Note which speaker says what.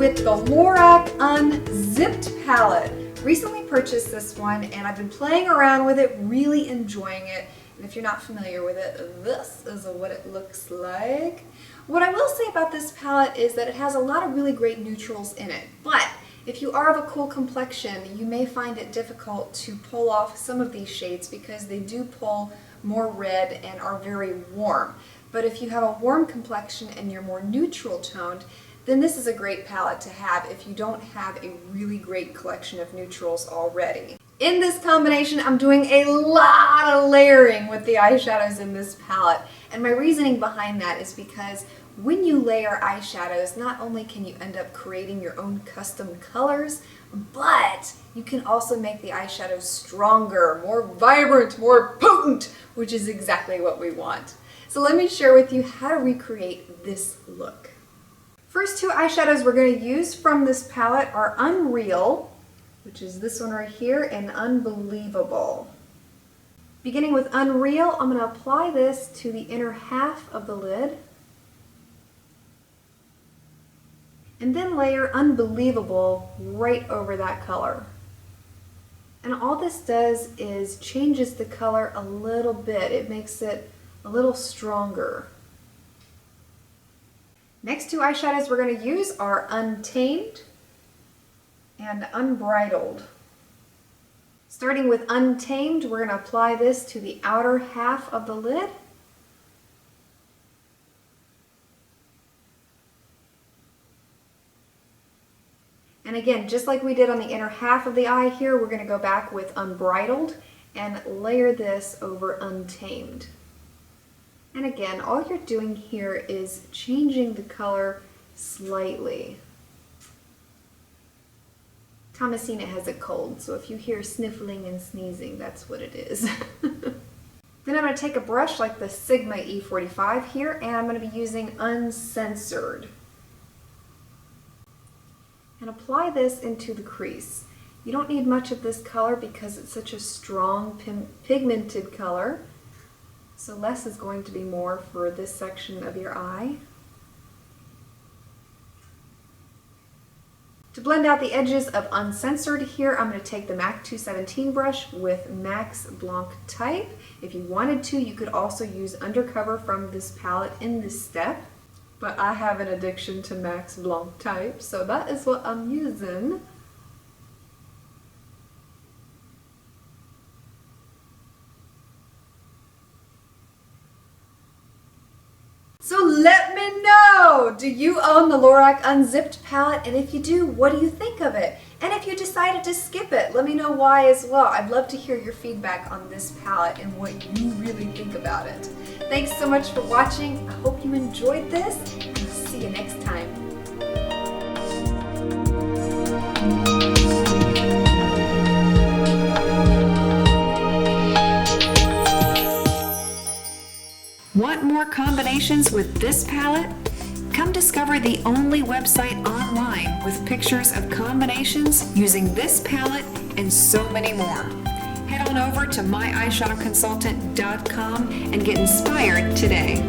Speaker 1: with the LORAC Unzipped palette. Recently purchased this one and I've been playing around with it, really enjoying it. And if you're not familiar with it, this is what it looks like. What I will say about this palette is that it has a lot of really great neutrals in it, but if you are of a cool complexion, you may find it difficult to pull off some of these shades because they do pull more red and are very warm. But if you have a warm complexion and you're more neutral toned, then this is a great palette to have if you don't have a really great collection of neutrals already. In this combination, I'm doing a lot of layering with the eyeshadows in this palette. And my reasoning behind that is because when you layer eyeshadows, not only can you end up creating your own custom colors, but you can also make the eyeshadows stronger, more vibrant, more potent, which is exactly what we want. So let me share with you how to recreate this look. First two eyeshadows we're going to use from this palette are Unreal, which is this one right here, and Unbelievable. Beginning with Unreal, I'm going to apply this to the inner half of the lid, and then layer Unbelievable right over that color. And all this does is changes the color a little bit. It makes it a little stronger. Next two eyeshadows we're going to use are Untamed and Unbridled. Starting with Untamed, we're going to apply this to the outer half of the lid. And again, just like we did on the inner half of the eye here, we're going to go back with Unbridled and layer this over Untamed. And again, all you're doing here is changing the color slightly. Thomasina has a cold, so if you hear sniffling and sneezing, that's what it is. Then I'm going to take a brush like the Sigma E45 here, and I'm going to be using Uncensored. And apply this into the crease. You don't need much of this color because it's such a strong pigmented color. So less is going to be more for this section of your eye. To blend out the edges of Uncensored here, I'm going to take the MAC 217 brush with MAC's Blanc Type. If you wanted to, you could also use Undercover from this palette in this step. But I have an addiction to MAC's Blanc Type, so that is what I'm using. So let me know, do you own the LORAC Unzipped palette? And if you do, what do you think of it? And if you decided to skip it, let me know why as well. I'd love to hear your feedback on this palette and what you really think about it. Thanks so much for watching. I hope you enjoyed this, and I'll see you next time.
Speaker 2: Want more combinations with this palette? Come discover the only website online with pictures of combinations using this palette and so many more. Head on over to myeyeshadowconsultant.com and get inspired today.